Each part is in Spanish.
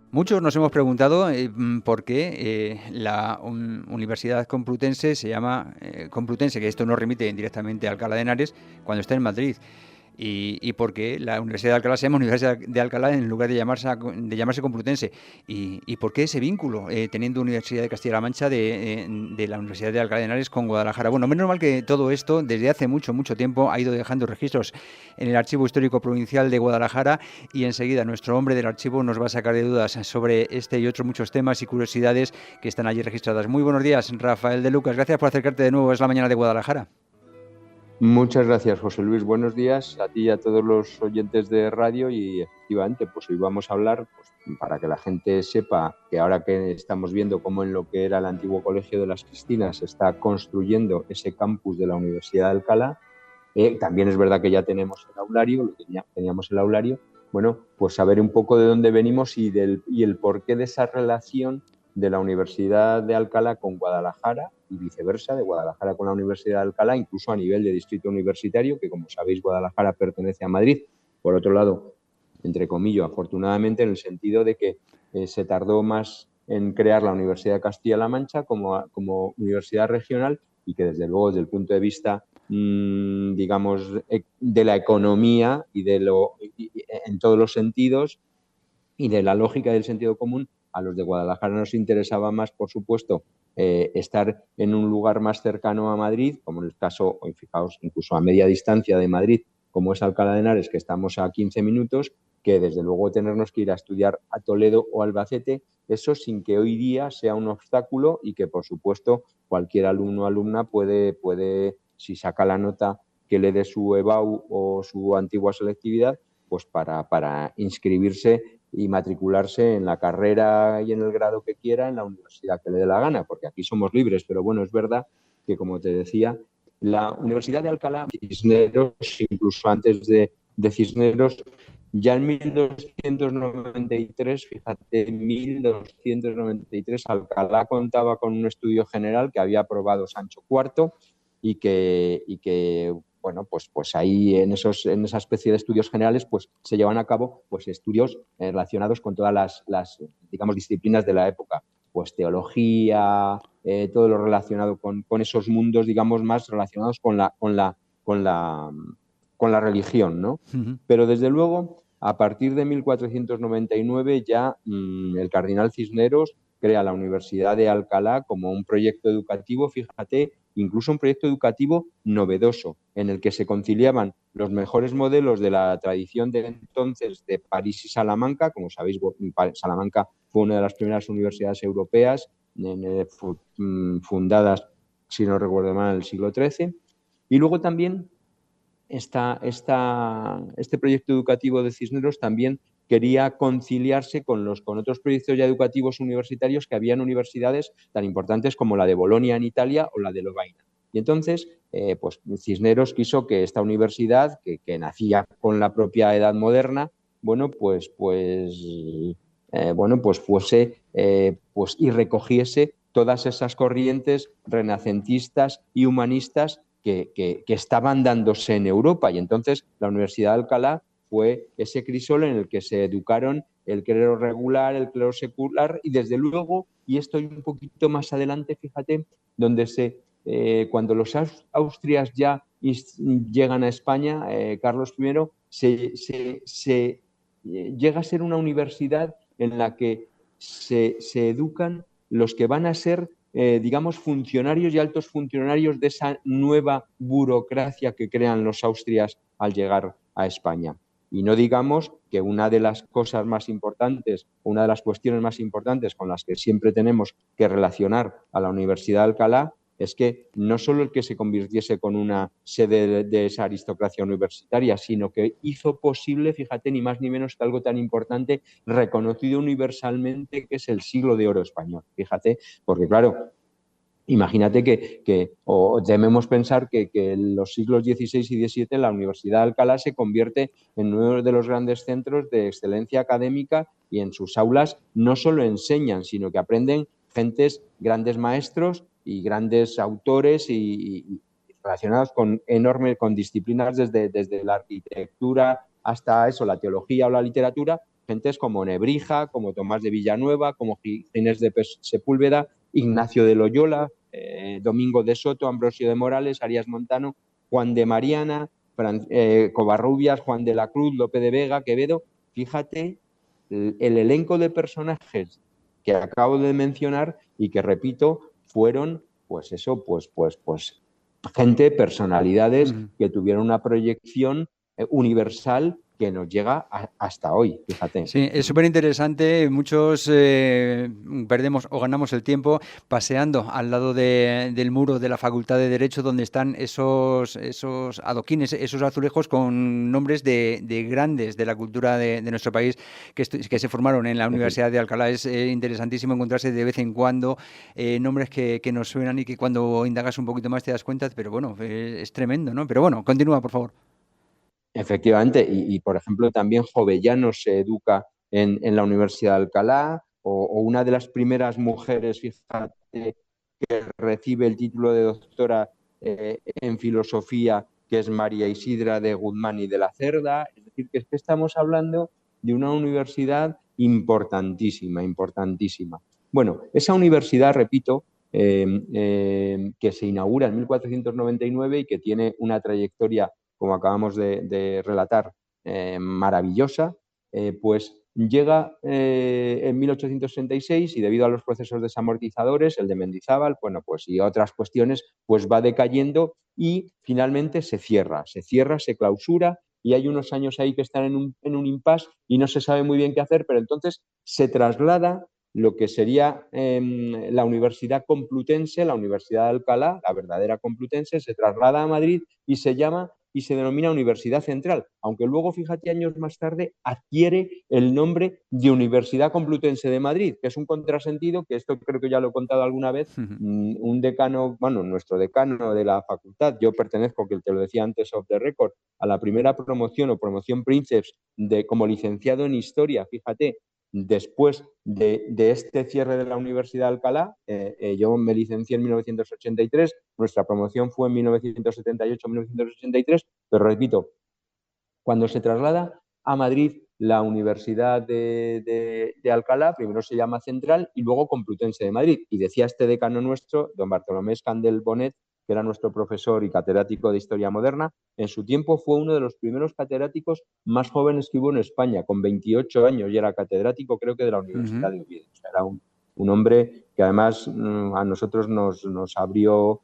Muchos nos hemos preguntado por qué la Universidad Complutense se llama Complutense, que esto nos remite directamente a Alcalá de Henares, cuando está en Madrid. Y por qué la Universidad de Alcalá se llama Universidad de Alcalá en lugar de llamarse Complutense. Y por qué ese vínculo, teniendo Universidad de Castilla-La Mancha de la Universidad de Alcalá de Henares con Guadalajara. Bueno, menos mal que todo esto, desde hace mucho, mucho tiempo, ha ido dejando registros en el Archivo Histórico Provincial de Guadalajara, y enseguida nuestro hombre del archivo nos va a sacar de dudas sobre este y otros muchos temas y curiosidades que están allí registradas. Muy buenos días, Rafael de Lucas. Gracias por acercarte de nuevo. Es la mañana de Guadalajara. Muchas gracias, José Luis. Buenos días a ti y a todos los oyentes de radio. Y efectivamente, pues hoy vamos a hablar, pues, para que la gente sepa que ahora que estamos viendo cómo en lo que era el antiguo Colegio de las Cristinas se está construyendo ese campus de la Universidad de Alcalá. También es verdad que ya tenemos el aulario, teníamos el aulario. Bueno, pues saber un poco de dónde venimos y el porqué de esa relación de la Universidad de Alcalá con Guadalajara y viceversa, de Guadalajara con la Universidad de Alcalá, incluso a nivel de distrito universitario, que como sabéis Guadalajara pertenece a Madrid. Por otro lado, entre comillas, afortunadamente, en el sentido de que se tardó más en crear la Universidad de Castilla-La Mancha como universidad regional, y que desde luego desde el punto de vista digamos, de la economía en todos los sentidos, y de la lógica del sentido común, a los de Guadalajara nos interesaba más, por supuesto, estar en un lugar más cercano a Madrid, como en el caso, fijaos, incluso a media distancia de Madrid, como es Alcalá de Henares, que estamos a 15 minutos, que desde luego tenernos que ir a estudiar a Toledo o Albacete, eso sin que hoy día sea un obstáculo, y que, por supuesto, cualquier alumno o alumna puede, si saca la nota que le dé su EBAU o su antigua selectividad, pues para inscribirse y matricularse en la carrera y en el grado que quiera en la universidad que le dé la gana, porque aquí somos libres. Pero bueno, es verdad que, como te decía, la Universidad de Alcalá, Cisneros, incluso antes de Cisneros, ya en 1293, fíjate, en 1293, Alcalá contaba con un estudio general que había aprobado Sancho IV, y que bueno, pues ahí en esa especie de estudios generales pues se llevan a cabo pues estudios relacionados con todas las digamos, disciplinas de la época, pues teología, todo lo relacionado con esos mundos, digamos, más relacionados con la, con la religión, ¿no? Uh -huh. Pero desde luego, a partir de 1499 ya el cardenal Cisneros crea la Universidad de Alcalá como un proyecto educativo, fíjate, incluso un proyecto educativo novedoso, en el que se conciliaban los mejores modelos de la tradición de entonces de París y Salamanca. Como sabéis, Salamanca fue una de las primeras universidades europeas fundadas, si no recuerdo mal, en el siglo XIII. Y luego también este proyecto educativo de Cisneros también quería conciliarse con otros proyectos ya educativos universitarios que había en universidades tan importantes como la de Bolonia en Italia o la de Lovaina. Y entonces, pues Cisneros quiso que esta universidad, que nacía con la propia edad moderna, bueno, pues fuese pues, y recogiese todas esas corrientes renacentistas y humanistas que estaban dándose en Europa. Y entonces la Universidad de Alcalá fue ese crisol en el que se educaron el clero regular, el clero secular, y desde luego, y estoy un poquito más adelante, fíjate, donde cuando los Austrias ya llegan a España, Carlos I, llega a ser una universidad en la que se educan los que van a ser digamos, funcionarios y altos funcionarios de esa nueva burocracia que crean los austrias al llegar a España. Y no digamos que una de las cosas más importantes, una de las cuestiones más importantes con las que siempre tenemos que relacionar a la Universidad de Alcalá, es que no solo el que se convirtiese con una sede de esa aristocracia universitaria, sino que hizo posible, fíjate, ni más ni menos que algo tan importante, reconocido universalmente, que es el siglo de oro español. Fíjate, porque claro, imagínate o debemos pensar que en los siglos XVI y XVII la Universidad de Alcalá se convierte en uno de los grandes centros de excelencia académica, y en sus aulas no solo enseñan, sino que aprenden grandes maestros y grandes autores y relacionados con disciplinas desde la arquitectura hasta eso, la teología o la literatura, gentes como Nebrija, como Tomás de Villanueva, como Ginés de Sepúlveda, Ignacio de Loyola, Domingo de Soto, Ambrosio de Morales, Arias Montano, Juan de Mariana, Covarrubias, Juan de la Cruz, Lope de Vega, Quevedo. Fíjate el elenco de personajes que acabo de mencionar y que, repito, fueron, pues eso, pues gente, personalidades que tuvieron una proyección universal que nos llega hasta hoy, fíjate. Sí, es súper interesante. Muchos perdemos o ganamos el tiempo paseando al lado del muro de la Facultad de Derecho, donde están esos adoquines, esos azulejos con nombres de grandes de la cultura de nuestro país que se formaron en la Universidad de Alcalá. Es interesantísimo encontrarse de vez en cuando nombres que nos suenan y que cuando indagas un poquito más te das cuenta, pero bueno, es tremendo, ¿no? Pero bueno, continúa, por favor. Efectivamente, y por ejemplo también Jovellanos se educa en la Universidad de Alcalá, o una de las primeras mujeres, fíjate, que recibe el título de doctora en filosofía, que es María Isidra de Guzmán y de la Cerda. Es decir, que estamos hablando de una universidad importantísima, importantísima. Bueno, esa universidad, repito, que se inaugura en 1499 y que tiene una trayectoria, como acabamos de relatar, maravillosa, pues llega en 1866 y debido a los procesos desamortizadores, el de Mendizábal, bueno, pues y otras cuestiones, pues va decayendo y finalmente se cierra, se clausura, y hay unos años ahí que están en un impasse y no se sabe muy bien qué hacer, pero entonces se traslada lo que sería la Universidad Complutense, la Universidad de Alcalá, la verdadera Complutense, se traslada a Madrid y se llama y se denomina Universidad Central, aunque luego, fíjate, años más tarde adquiere el nombre de Universidad Complutense de Madrid, que es un contrasentido, que esto creo que ya lo he contado alguna vez. Un decano, bueno, nuestro decano de la facultad, yo pertenezco, que te lo decía antes off the record, a la primera promoción o promoción Princeps como licenciado en Historia, fíjate, después de este cierre de la Universidad de Alcalá. Yo me licencié en 1983, nuestra promoción fue en 1978-1983, pero repito, cuando se traslada a Madrid la Universidad de Alcalá, primero se llama Central y luego Complutense de Madrid. Y decía este decano nuestro, don Bartolomé Escandel Bonet, que era nuestro profesor y catedrático de Historia Moderna, en su tiempo fue uno de los primeros catedráticos más jóvenes que hubo en España, con 28 años, y era catedrático, creo que de la Universidad de Oviedo. O sea, era un hombre que además a nosotros nos abrió,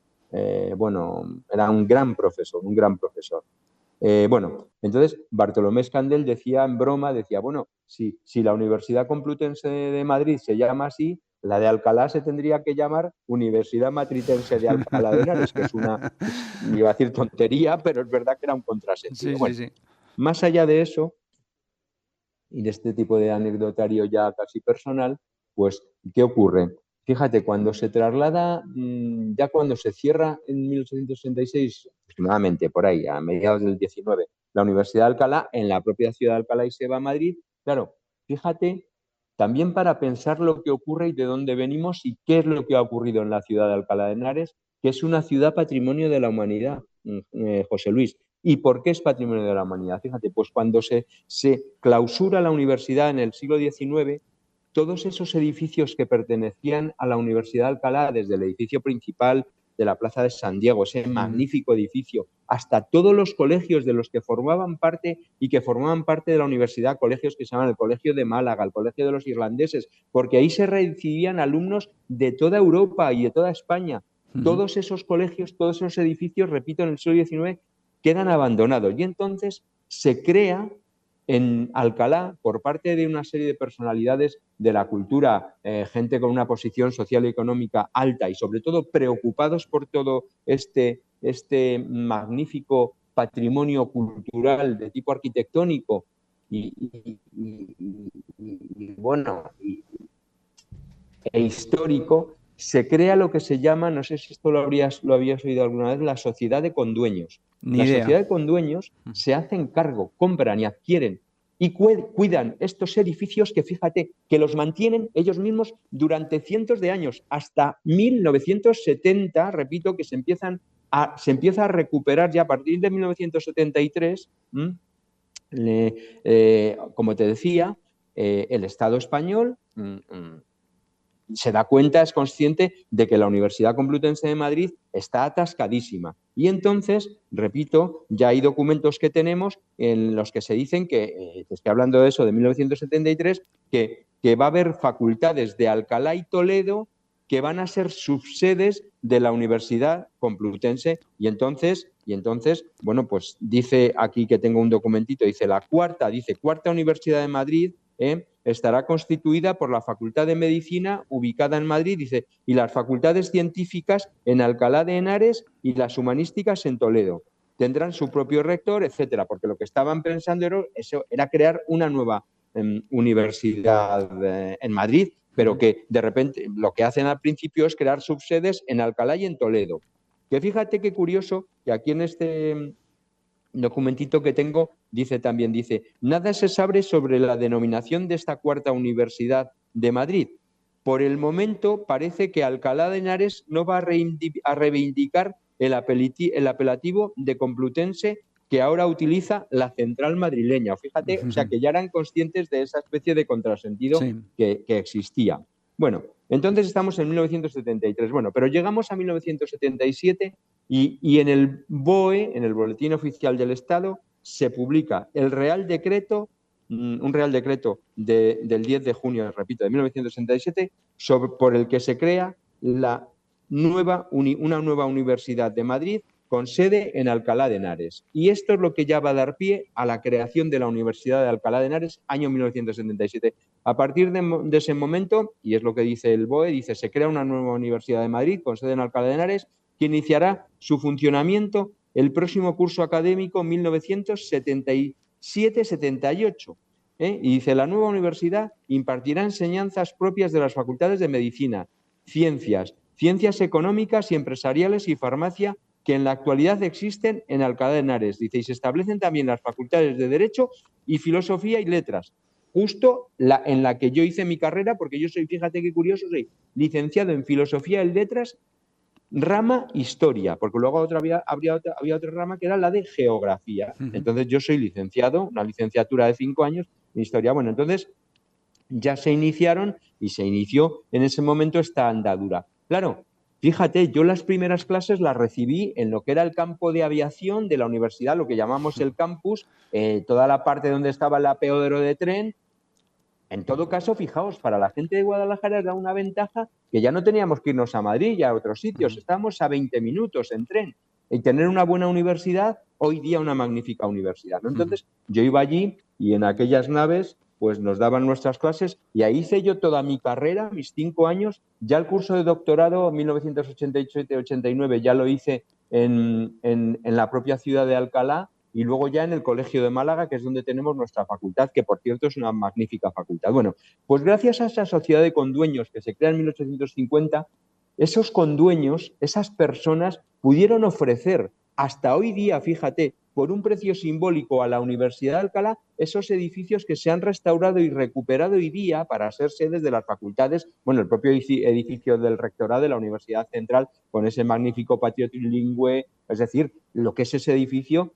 bueno, era un gran profesor, un gran profesor. Bueno, entonces Bartolomé Escandel decía en broma, decía, bueno, si la Universidad Complutense de Madrid se llama así, la de Alcalá se tendría que llamar Universidad Matritense de Alcalá de Henares, que es iba a decir tontería, pero es verdad que era un contrasentido. Sí, Bueno, sí. más allá de eso, y de este tipo de anecdotario ya casi personal, pues, ¿qué ocurre? Fíjate, cuando se traslada, ya cuando se cierra en 1866, aproximadamente por ahí, a mediados del 19, la Universidad de Alcalá, en la propia ciudad de Alcalá, y se va a Madrid, claro, fíjate, también para pensar lo que ocurre y de dónde venimos y qué es lo que ha ocurrido en la ciudad de Alcalá de Henares, que es una ciudad patrimonio de la humanidad, José Luis. ¿Y por qué es patrimonio de la humanidad? Fíjate, pues cuando se clausura la universidad en el siglo XIX, todos esos edificios que pertenecían a la Universidad de Alcalá, desde el edificio principal de la Plaza de San Diego, ese magnífico edificio, hasta todos los colegios de los que formaban parte y que formaban parte de la universidad, colegios que se llaman el Colegio de Málaga, el Colegio de los Irlandeses, porque ahí se recibían alumnos de toda Europa y de toda España. Todos esos colegios, todos esos edificios, repito, en el siglo XIX quedan abandonados. Y entonces se crea en Alcalá, por parte de una serie de personalidades de la cultura, gente con una posición social y económica alta y sobre todo preocupados por todo este magnífico patrimonio cultural de tipo arquitectónico bueno, e histórico, se crea lo que se llama, no sé si esto lo habías oído alguna vez, la sociedad de condueños. Ni la idea. sociedad de condueños se hacen cargo, compran y adquieren y cuidan estos edificios que, fíjate, que los mantienen ellos mismos durante cientos de años, hasta 1970, repito, que se empieza a recuperar ya a partir de 1973, como te decía, el Estado español se da cuenta, es consciente de que la Universidad Complutense de Madrid está atascadísima. Y entonces, repito, ya hay documentos que tenemos en los que se dicen que, estoy hablando de eso, de 1973, que va a haber facultades de Alcalá y Toledo que van a ser subsedes de la Universidad Complutense. Y entonces, bueno, pues dice aquí que tengo un documentito, dice Cuarta Universidad de Madrid, estará constituida por la Facultad de Medicina, ubicada en Madrid, dice, y las facultades científicas en Alcalá de Henares y las humanísticas en Toledo. Tendrán su propio rector, etcétera, porque lo que estaban pensando era crear una nueva universidad en Madrid, pero que de repente lo que hacen al principio es crear subsedes en Alcalá y en Toledo. Que fíjate qué curioso que aquí en este documentito que tengo dice, nada se sabe sobre la denominación de esta cuarta universidad de Madrid. Por el momento parece que Alcalá de Henares no va a reivindicar el apelativo de Complutense que ahora utiliza la central madrileña. Fíjate, o sea, que ya eran conscientes de esa especie de contrasentido que existía. Bueno, entonces estamos en 1973. Bueno, pero llegamos a 1977 y en el BOE, en el Boletín Oficial del Estado, se publica el Real Decreto, un Real Decreto del 10 de junio, repito, de 1967, por el que se crea una nueva Universidad de Madrid con sede en Alcalá de Henares. Y esto es lo que ya va a dar pie a la creación de la Universidad de Alcalá de Henares, año 1977. A partir de ese momento, y es lo que dice el BOE, se crea una nueva Universidad de Madrid con sede en Alcalá de Henares, que iniciará su funcionamiento el próximo curso académico 1977-78. Y dice, la nueva universidad impartirá enseñanzas propias de las facultades de Medicina, Ciencias Económicas y Empresariales y Farmacia que en la actualidad existen en Alcalá de Henares. Dice, y se establecen también las facultades de Derecho y Filosofía y Letras, justo en la que yo hice mi carrera, porque yo soy, fíjate qué curioso, soy licenciado en Filosofía y Letras, rama Historia, porque luego había otra rama que era la de Geografía. Entonces yo soy licenciado, una licenciatura de 5 años en Historia. Bueno, entonces ya se iniciaron y se inició en ese momento esta andadura. Claro, fíjate, yo las primeras clases las recibí en lo que era el campo de aviación de la universidad, lo que llamamos el campus, toda la parte donde estaba el apeódromo de tren. En todo caso, fijaos, para la gente de Guadalajara era una ventaja que ya no teníamos que irnos a Madrid y a otros sitios, estábamos a 20 minutos en tren. Y tener una buena universidad, hoy día una magnífica universidad, ¿no? Entonces, yo iba allí y en aquellas naves pues nos daban nuestras clases y ahí hice yo toda mi carrera, mis 5 años, ya el curso de doctorado 1987-89 ya lo hice en la propia ciudad de Alcalá y luego ya en el Colegio de Málaga, que es donde tenemos nuestra facultad, que por cierto es una magnífica facultad. Bueno, pues gracias a esa sociedad de condueños que se crea en 1850, esos condueños, esas personas pudieron ofrecer hasta hoy día, fíjate, por un precio simbólico a la Universidad de Alcalá, esos edificios que se han restaurado y recuperado hoy día para ser sedes de las facultades, bueno, el propio edificio del rectorado de la Universidad Central, con ese magnífico patio trilingüe, es decir, lo que es ese edificio,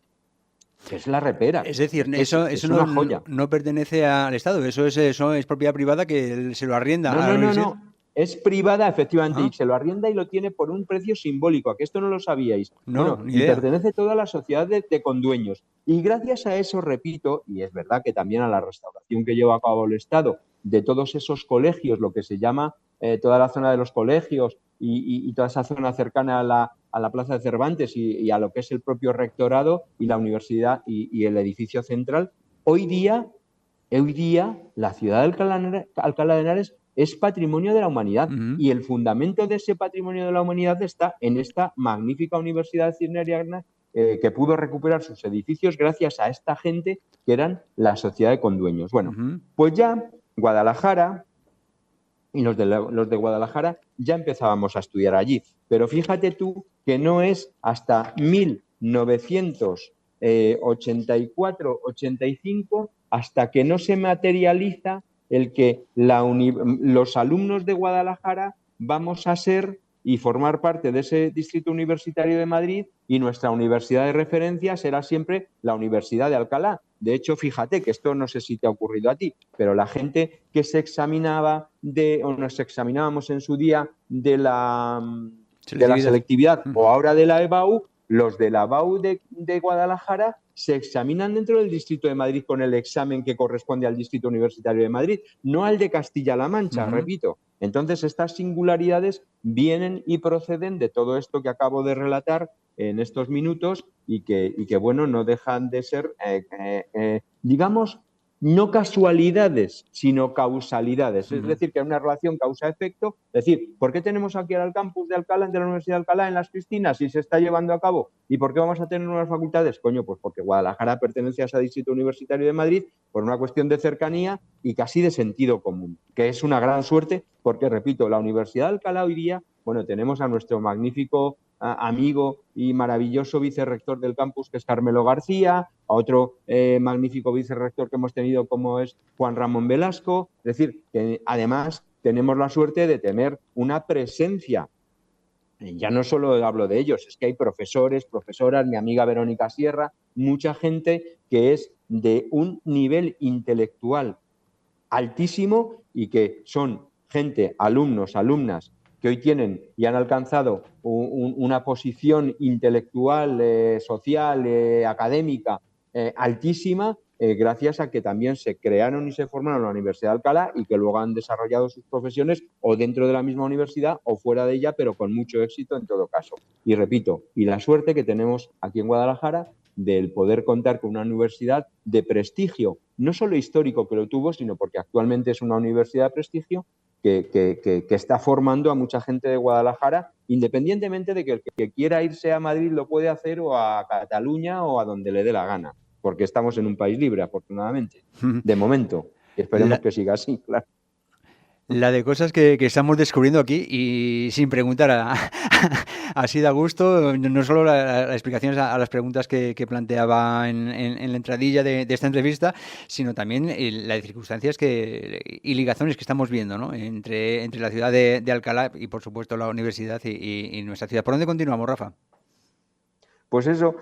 que es la repera. Es decir, eso una joya. No pertenece al Estado, eso es propiedad privada que se lo arrienda a la universidad. No. Es privada, efectivamente, y se lo arrienda y lo tiene por un precio simbólico. ¿A que esto no lo sabíais? No, bueno, ni y idea. pertenece toda la sociedad de condueños. Y gracias a eso, repito, y es verdad que también a la restauración que lleva a cabo el Estado de todos esos colegios, lo que se llama toda la zona de los colegios y toda esa zona cercana a la Plaza de Cervantes y a lo que es el propio rectorado y la universidad y el edificio central, hoy día la ciudad de Alcalá de Henares es patrimonio de la humanidad y el fundamento de ese patrimonio de la humanidad está en esta magnífica universidad cirneriana que pudo recuperar sus edificios gracias a esta gente que eran la sociedad de condueños. Bueno, pues ya Guadalajara y los de Guadalajara ya empezábamos a estudiar allí. Pero fíjate tú que no es hasta 1984-85 hasta que no se materializa el que los alumnos de Guadalajara vamos a ser y formar parte de ese distrito universitario de Madrid y nuestra universidad de referencia será siempre la Universidad de Alcalá. De hecho, fíjate que esto no sé si te ha ocurrido a ti, pero la gente que se examinaba o nos examinábamos en su día de la Selectividad. selectividad o ahora de la EBAU, los de la BAU de Guadalajara se examinan dentro del Distrito de Madrid con el examen que corresponde al Distrito Universitario de Madrid, no al de Castilla-La Mancha, repito. Entonces, estas singularidades vienen y proceden de todo esto que acabo de relatar en estos minutos y que bueno, no dejan de ser, digamos, no casualidades, sino causalidades. Es decir, que hay una relación causa-efecto. Es decir, ¿por qué tenemos aquí ahora el campus de Alcalá, de la Universidad de Alcalá, en Las Cristinas, si se está llevando a cabo? ¿Y por qué vamos a tener nuevas facultades? Coño, pues porque Guadalajara pertenece a ese Distrito Universitario de Madrid por una cuestión de cercanía y casi de sentido común, que es una gran suerte porque, repito, la Universidad de Alcalá hoy día, bueno, tenemos a nuestro magnífico amigo y maravilloso vicerrector del campus, que es Carmelo García, a otro magnífico vicerrector que hemos tenido como es Juan Ramón Velasco. Es decir, que además tenemos la suerte de tener una presencia. Ya no solo hablo de ellos, es que hay profesores, profesoras, mi amiga Verónica Sierra, mucha gente que es de un nivel intelectual altísimo y que son gente, alumnos, alumnas, que hoy tienen y han alcanzado una posición intelectual, social, académica altísima, gracias a que también se crearon y se formaron en la Universidad de Alcalá y que luego han desarrollado sus profesiones o dentro de la misma universidad o fuera de ella, pero con mucho éxito en todo caso. Y repito, y la suerte que tenemos aquí en Guadalajara del poder contar con una universidad de prestigio, no solo histórico que lo tuvo, sino porque actualmente es una universidad de prestigio que está formando a mucha gente de Guadalajara, independientemente de que el que quiera irse a Madrid lo puede hacer o a Cataluña o a donde le dé la gana, porque estamos en un país libre, afortunadamente, de momento. Y esperemos que siga así, claro. La de cosas que estamos descubriendo aquí y sin preguntar, así de a gusto, no solo las explicaciones a las preguntas que planteaba en la entradilla de esta entrevista, sino también las circunstancias y ligazones que estamos viendo, ¿no? entre la ciudad de Alcalá y, por supuesto, la universidad y nuestra ciudad. ¿Por dónde continuamos, Rafa? Pues eso,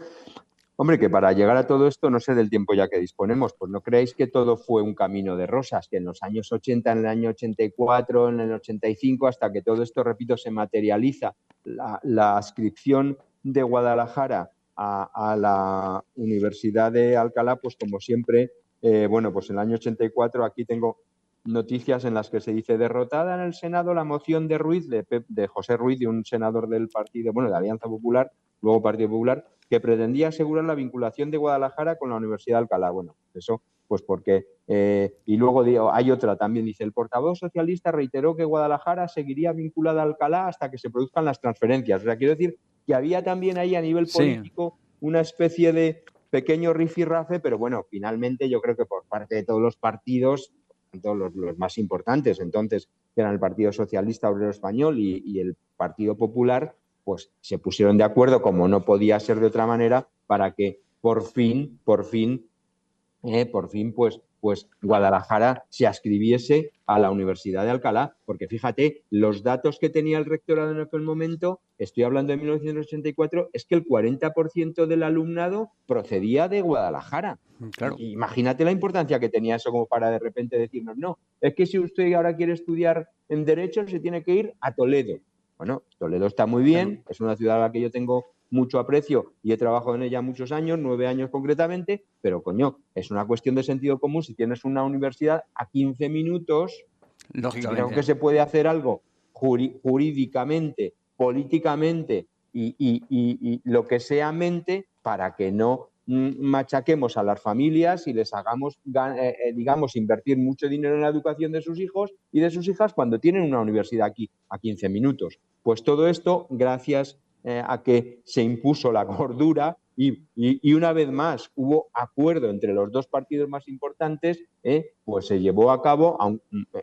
hombre, que para llegar a todo esto, no sé del tiempo ya que disponemos, pues no creéis que todo fue un camino de rosas, que en los años 80, en el año 84, en el 85, hasta que todo esto, repito, se materializa, la adscripción de Guadalajara a la Universidad de Alcalá, pues como siempre, bueno, pues en el año 84 aquí tengo noticias en las que se dice derrotada en el Senado la moción de Ruiz, de José Ruiz, de un senador del partido, bueno, de Alianza Popular, luego Partido Popular, que pretendía asegurar la vinculación de Guadalajara con la Universidad de Alcalá. Bueno, eso, pues porque... y luego hay otra también, dice, el portavoz socialista reiteró que Guadalajara seguiría vinculada a Alcalá hasta que se produzcan las transferencias. O sea, quiero decir que había también ahí a nivel político una especie de pequeño rifirrafe, pero bueno, finalmente yo creo que por parte de todos los partidos, todos los más importantes, entonces, que eran el Partido Socialista Obrero Español y el Partido Popular, pues se pusieron de acuerdo, como no podía ser de otra manera, para que por fin, pues Guadalajara se adscribiese a la Universidad de Alcalá, porque fíjate, los datos que tenía el rectorado en aquel momento, estoy hablando de 1984, es que el 40% del alumnado procedía de Guadalajara. Claro. Imagínate la importancia que tenía eso como para de repente decirnos, no, es que si usted ahora quiere estudiar en Derecho se tiene que ir a Toledo. Bueno, Toledo está muy bien, es una ciudad a la que yo tengo mucho aprecio y he trabajado en ella muchos años, 9 años concretamente, pero coño, es una cuestión de sentido común. Si tienes una universidad a 15 minutos, creo que se puede hacer algo jurídicamente, políticamente y lo que sea mente para que no machaquemos a las familias y les hagamos, digamos, invertir mucho dinero en la educación de sus hijos y de sus hijas cuando tienen una universidad aquí a 15 minutos. Pues todo esto gracias a que se impuso la cordura y una vez más hubo acuerdo entre los dos partidos más importantes, pues se llevó a cabo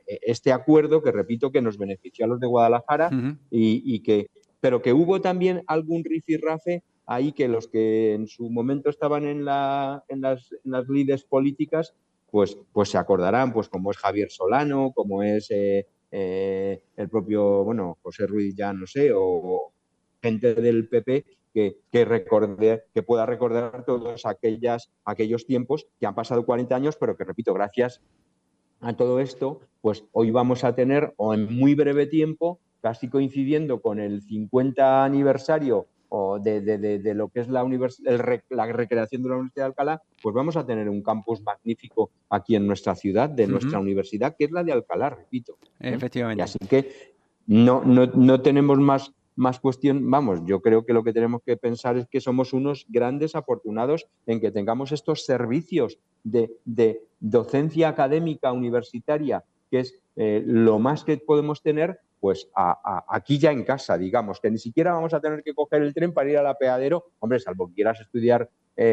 este acuerdo que repito que nos benefició a los de Guadalajara pero que hubo también algún rifirrafe ahí que los que en su momento estaban en las lides políticas pues se acordarán, pues como es Javier Solano, como es el propio, bueno, José Ruiz ya no sé, o gente del PP que pueda recordar todos aquellos tiempos que han pasado 40 años, pero que, repito, gracias a todo esto, pues hoy vamos a tener, o en muy breve tiempo, casi coincidiendo con el 50 aniversario o de lo que es la recreación de la Universidad de Alcalá, pues vamos a tener un campus magnífico aquí en nuestra ciudad, de nuestra universidad, que es la de Alcalá, repito. Efectivamente. Y así que no tenemos más cuestión. Vamos, yo creo que lo que tenemos que pensar es que somos unos grandes afortunados en que tengamos estos servicios de docencia académica universitaria, que es lo más que podemos tener, pues aquí ya en casa, digamos, que ni siquiera vamos a tener que coger el tren para ir al apeadero, hombre, salvo que quieras estudiar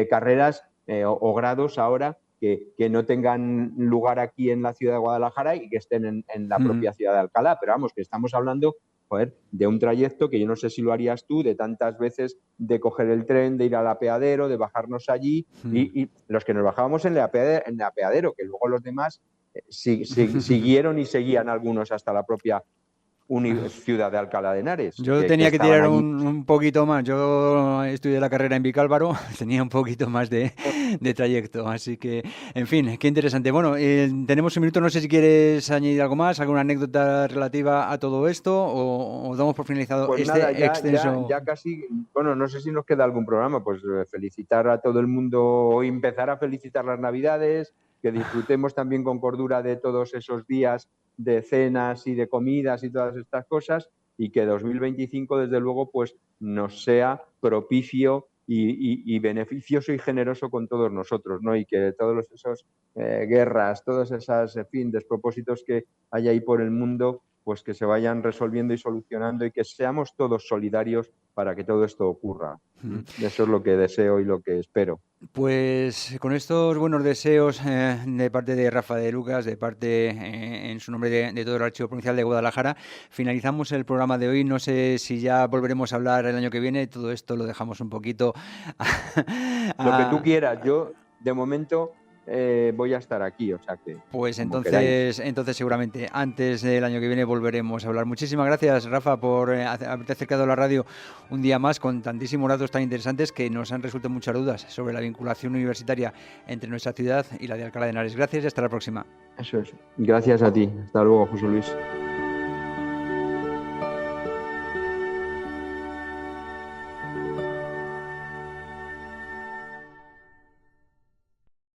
carreras o grados ahora que no tengan lugar aquí en la ciudad de Guadalajara y que estén en la propia ciudad de Alcalá. Pero vamos, que estamos hablando, joder, de un trayecto que yo no sé si lo harías tú, de tantas veces de coger el tren, de ir al apeadero, de bajarnos allí, y los que nos bajábamos en el apeadero, que luego los demás siguieron y seguían algunos hasta la propia ciudad de Alcalá de Henares. Yo tenía que tirar un poquito más. Yo estudié la carrera en Vicálvaro, tenía un poquito más de trayecto. Así que, en fin, qué interesante. Bueno, tenemos un minuto. No sé si quieres añadir algo más, alguna anécdota relativa a todo esto o damos por finalizado pues este nada, extenso. Ya casi, bueno, no sé si nos queda algún programa. Pues felicitar a todo el mundo, empezar a felicitar las Navidades, que disfrutemos también con cordura de todos esos días de cenas y de comidas y todas estas cosas, y que 2025 desde luego pues nos sea propicio y beneficioso y generoso con todos nosotros, ¿no? Y que todos esos guerras, todos esos, en fin, despropósitos que hay ahí por el mundo, pues que se vayan resolviendo y solucionando, y que seamos todos solidarios para que todo esto ocurra. Eso es lo que deseo y lo que espero. Pues con estos buenos deseos de parte de Rafa de Lucas, de parte en su nombre de todo el Archivo Provincial de Guadalajara, finalizamos el programa de hoy. No sé si ya volveremos a hablar el año que viene. Todo esto lo dejamos un poquito Lo que tú quieras. Yo, de momento, voy a estar aquí, o sea que... Pues entonces seguramente antes del año que viene volveremos a hablar. Muchísimas gracias, Rafa, por haberte acercado a la radio un día más con tantísimos datos tan interesantes que nos han resuelto muchas dudas sobre la vinculación universitaria entre nuestra ciudad y la de Alcalá de Henares. Gracias y hasta la próxima. Eso es. Gracias a ti. Hasta luego, José Luis.